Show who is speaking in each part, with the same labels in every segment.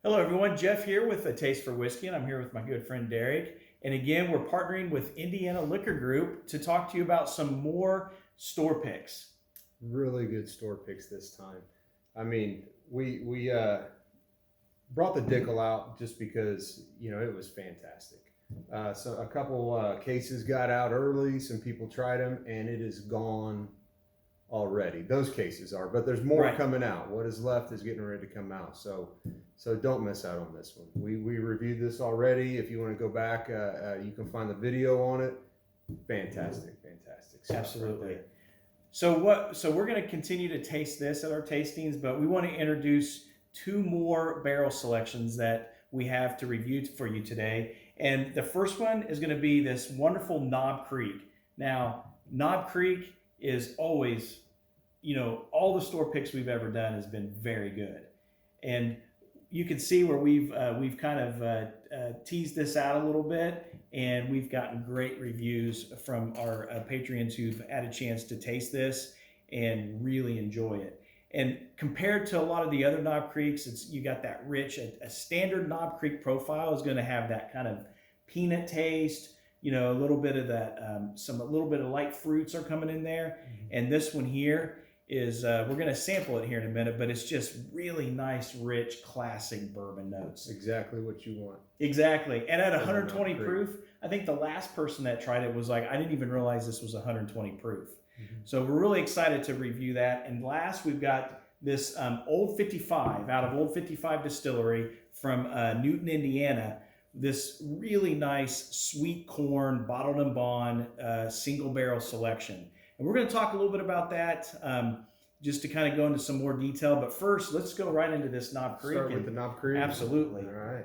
Speaker 1: Hello, everyone. Jeff here with A Taste for Whiskey, and I'm here with my good friend Derek. And again, we're partnering with Indiana Liquor Group to talk to you about some more store picks.
Speaker 2: Really good store picks this time. I mean, we brought the Dickel out just because it was fantastic. So a couple cases got out early. Some people tried them, and it is gone already. Those cases are, but there's more coming out. What is left is getting ready to come out. So don't miss out on this one. We reviewed this already. If you want to go back, you can find the video on it. Fantastic stuff.
Speaker 1: Absolutely. Right. So we're going to continue to taste this at our tastings, but we want to introduce two more barrel selections that we have to review for you today. And the first one is going to be this wonderful Knob Creek. Now, Knob Creek is always, all the store picks we've ever done has been very good. And you can see where we've kind of teased this out a little bit, and we've gotten great reviews from our Patreons who've had a chance to taste this and really enjoy it. And compared to a lot of the other Knob Creeks, you got that rich, a standard Knob Creek profile is going to have that kind of peanut taste, a little bit of that, a little bit of light fruits are coming in there. Mm-hmm. And this one here is, we're going to sample it here in a minute, but it's just really nice, rich, classic bourbon notes.
Speaker 2: Exactly what you want.
Speaker 1: Exactly. And at 120 proof, I think the last person that tried it was like, I didn't even realize this was 120 proof. Mm-hmm. So we're really excited to review that. And last, we've got this Old 55 out of Old 55 Distillery from Newton, Indiana. This really nice sweet corn bottled and bond single barrel selection. And we're going to talk a little bit about that just to kind of go into some more detail. But first, let's go right into this Knob Creek.
Speaker 2: Start with the Knob Creek?
Speaker 1: Absolutely.
Speaker 2: All right.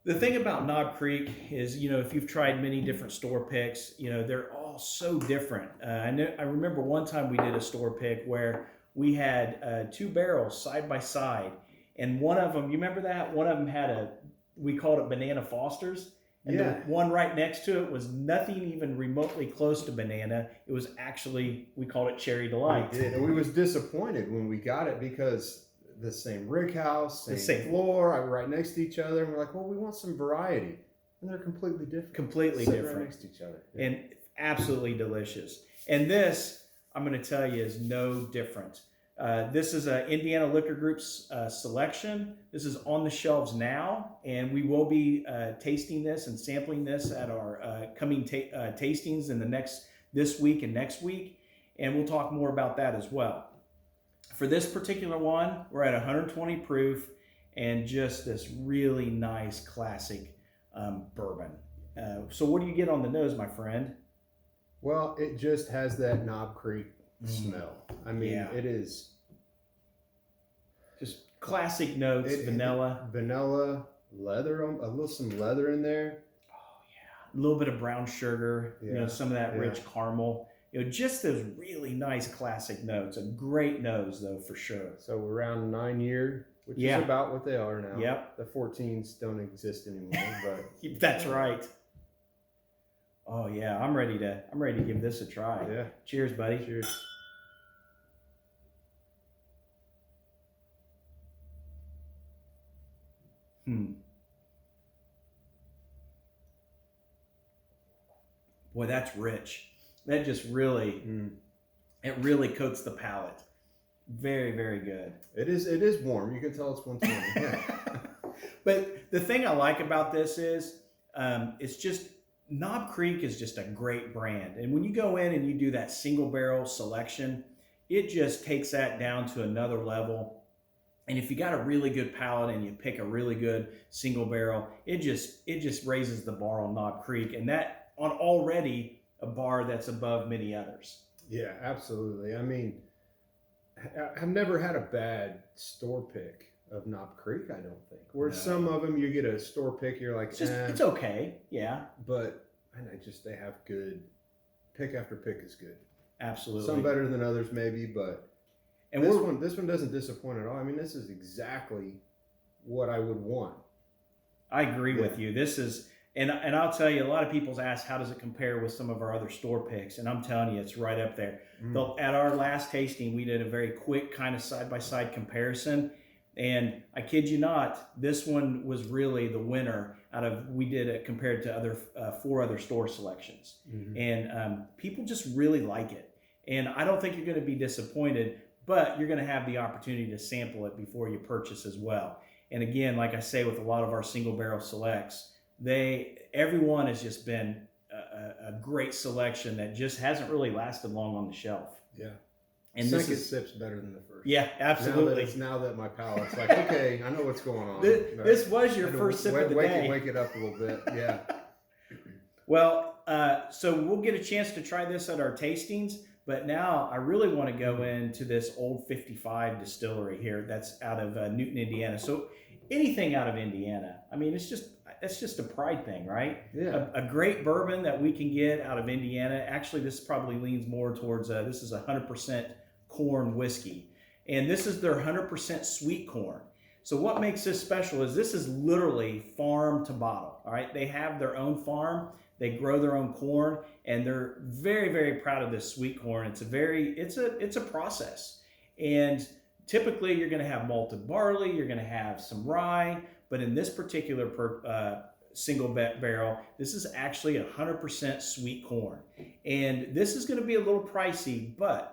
Speaker 1: The thing about Knob Creek is, if you've tried many different store picks, they're all so different. I remember one time we did a store pick where we had two barrels side by side. And one of them, you remember that? One of them had we called it Banana Foster's. And the one right next to it was nothing even remotely close to banana. It was actually, we called it Cherry Delight.
Speaker 2: We did. And we was disappointed when we got it because the same rig house, same floor, right next to each other. And we're like, well, we want some variety. And they're completely different.
Speaker 1: Completely different.
Speaker 2: Right next to each other.
Speaker 1: Yeah. And absolutely delicious. And this, I'm going to tell you, is no different. This is an Indiana Liquor Group's selection. This is on the shelves now, and we will be tasting this and sampling this at our coming tastings in this week and next week, and we'll talk more about that as well. For this particular one, we're at 120 proof and just this really nice classic bourbon. So what do you get on the nose, my friend?
Speaker 2: Well, it just has that Knob Creek smell. I mean, it is
Speaker 1: just classic notes. Vanilla,
Speaker 2: leather, some leather in there.
Speaker 1: Oh yeah, a little bit of brown sugar. Some of that rich caramel. Just those really nice classic notes. A great nose though, for sure.
Speaker 2: So we're around 9 year, which is about what they are now.
Speaker 1: Yep.
Speaker 2: The 14s don't exist anymore, but
Speaker 1: that's right. Oh yeah, I'm ready to give this a try.
Speaker 2: Yeah.
Speaker 1: Cheers, buddy.
Speaker 2: Cheers.
Speaker 1: Boy, that's rich. That just really, it really coats the palate. Very, very good.
Speaker 2: It is warm. You can tell it's 120. Yeah.
Speaker 1: But the thing I like about this is, it's just, Knob Creek is just a great brand. And when you go in and you do that single barrel selection, it just takes that down to another level. And if you got a really good palate and you pick a really good single barrel, it just raises the bar on Knob Creek, and that on already a bar that's above many others.
Speaker 2: Yeah, absolutely. I mean, I've never had a bad store pick of Knob Creek, I don't think. Where some of them you get a store pick, you're like,
Speaker 1: it's okay, yeah.
Speaker 2: But they have good pick after pick is good.
Speaker 1: Absolutely.
Speaker 2: Some better than others, maybe, but this one doesn't disappoint at all. I mean, this is exactly what I would want.
Speaker 1: I agree with you. This is, and I'll tell you, a lot of people's ask, how does it compare with some of our other store picks? And I'm telling you, it's right up there. At our last tasting, we did a very quick kind of side-by-side comparison. And I kid you not, this one was really the winner out of, we did it compared to other 4 other store selections.
Speaker 2: Mm-hmm.
Speaker 1: And people just really like it. And I don't think you're going to be disappointed, but you're going to have the opportunity to sample it before you purchase as well. And again, like I say, with a lot of our single barrel selects, everyone has just been a great selection that just hasn't really lasted long on the shelf.
Speaker 2: Yeah.
Speaker 1: And
Speaker 2: second sip's better than the first.
Speaker 1: Yeah, absolutely.
Speaker 2: Now that my palate's like, okay, I know what's going on.
Speaker 1: This was your first sip of the day.
Speaker 2: Wake it up a little bit. Yeah.
Speaker 1: Well, so we'll get a chance to try this at our tastings, but now I really want to go into this Old 55 distillery here that's out of Newton, Indiana. So anything out of Indiana, I mean, it's just a pride thing, right?
Speaker 2: Yeah.
Speaker 1: A great bourbon that we can get out of Indiana. Actually, this probably leans more towards, this is 100% corn whiskey. And this is their 100% sweet corn. So what makes this special is this is literally farm to bottle, all right? They have their own farm. They grow their own corn, and they're very, very proud of this sweet corn. It's a process. And typically you're going to have malted barley, you're going to have some rye, but in this particular single barrel, this is actually 100% sweet corn. And this is going to be a little pricey, but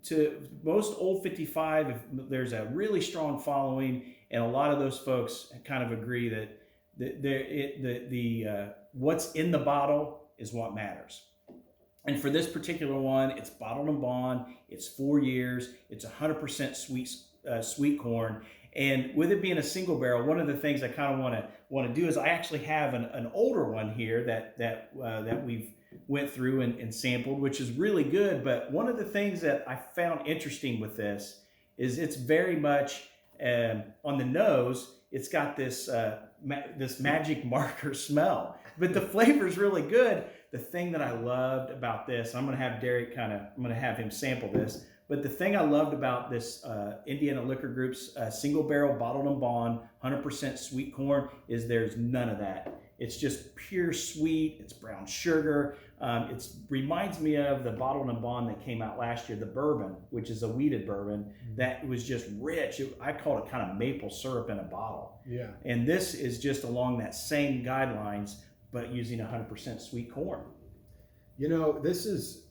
Speaker 1: to most Old 55, there's a really strong following, and a lot of those folks kind of agree that what's in the bottle is what matters. And for this particular one, it's bottled and bond. It's 4 years. It's 100% sweet corn. And with it being a single barrel, one of the things I kind of want to do is I actually have an older one here that we've went through and sampled, which is really good. But one of the things that I found interesting with this is it's very much on the nose. It's got this magic marker smell, but the flavor is really good. The thing that I loved about this, I'm going to have Derek I'm going to have him sample this. But the thing I loved about this Indiana Liquor Group's single barrel bottled and bond 100% sweet corn is there's none of that. It's just pure sweet. It's brown sugar. It reminds me of the bottled and bond that came out last year, the bourbon, which is a wheated bourbon that was just rich. I call it kind of maple syrup in a bottle.
Speaker 2: Yeah.
Speaker 1: And this is just along that same guidelines, but using 100% sweet corn.
Speaker 2: You know, this is.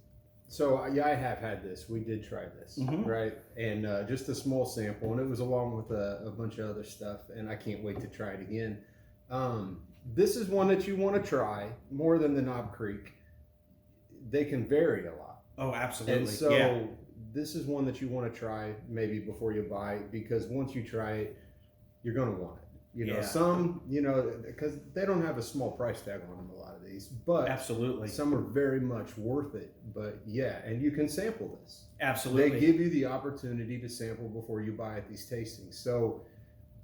Speaker 2: So yeah, I have had this. We did try this, right? And just a small sample, and it was along with a bunch of other stuff. And I can't wait to try it again. This is one that you want to try more than the Knob Creek. They can vary a lot.
Speaker 1: Oh, absolutely.
Speaker 2: And so this is one that you want to try maybe before you buy it, because once you try it, you're going to want it. You know, some, because they don't have a small price tag on them, a lot of these, but
Speaker 1: absolutely,
Speaker 2: some are very much worth it. But yeah, and you can sample this.
Speaker 1: Absolutely.
Speaker 2: They give you the opportunity to sample before you buy at these tastings. So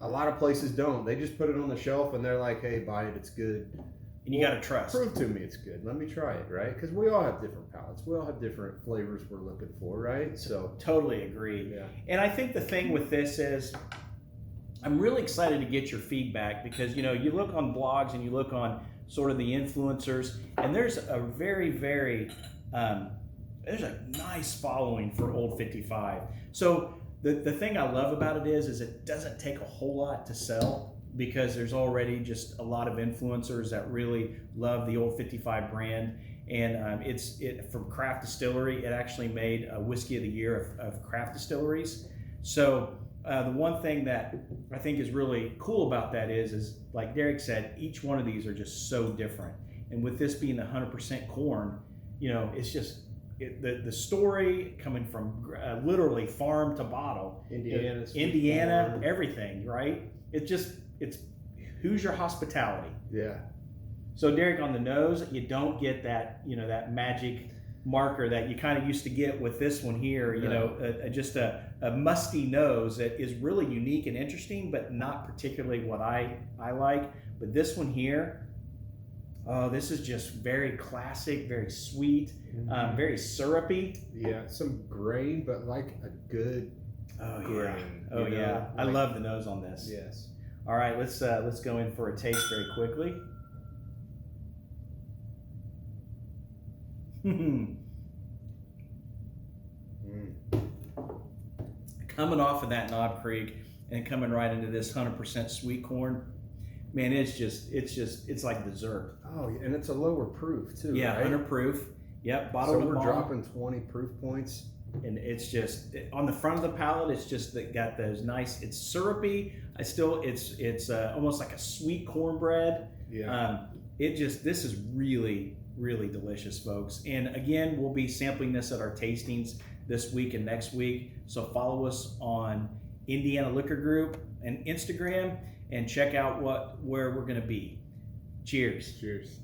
Speaker 2: a lot of places don't. They just put it on the shelf and they're like, hey, buy it, it's good.
Speaker 1: And you got to trust.
Speaker 2: Prove to me it's good. Let me try it, right? Because we all have different palates. We all have different flavors we're looking for, right? So
Speaker 1: totally agree.
Speaker 2: Yeah.
Speaker 1: And I think the thing with this is, I'm really excited to get your feedback, because you look on blogs and you look on sort of the influencers, and there's a very, very there's a nice following for Old 55. So the thing I love about it is it doesn't take a whole lot to sell, because there's already just a lot of influencers that really love the Old 55 brand. And it's from Craft Distillery. It actually made a Whiskey of the Year of craft distilleries. So the one thing that I think is really cool about that is like Derek said, each one of these are just so different. And with this being 100% corn, it's just the story coming from literally farm to bottle. Indiana, everything, right? It's who's your hospitality?
Speaker 2: Yeah.
Speaker 1: So Derek, on the nose, you don't get that, that magic marker that you kind of used to get with this one here, just a musty nose that is really unique and interesting, but not particularly what I like. But this one here, this is just very classic, very sweet, very syrupy.
Speaker 2: Yeah, some grain, but like a good grain.
Speaker 1: Oh yeah, I love the nose on this.
Speaker 2: Yes.
Speaker 1: All right, let's go in for a taste very quickly. Coming off of that Knob Creek, and coming right into this 100% sweet corn. Man, it's like dessert.
Speaker 2: Oh, and it's a lower proof too.
Speaker 1: Yeah,
Speaker 2: right?
Speaker 1: 100 proof. Yep, bottled
Speaker 2: So
Speaker 1: and
Speaker 2: we're
Speaker 1: bond.
Speaker 2: dropping 20 proof points.
Speaker 1: And it's just on the front of the palate. It's just got those nice. It's syrupy. It's almost like a sweet cornbread.
Speaker 2: Yeah.
Speaker 1: This is really delicious, folks. And again, we'll be sampling this at our tastings this week and next week. So follow us on Indiana Liquor Group and Instagram, and check out where we're going to be. Cheers.
Speaker 2: Cheers.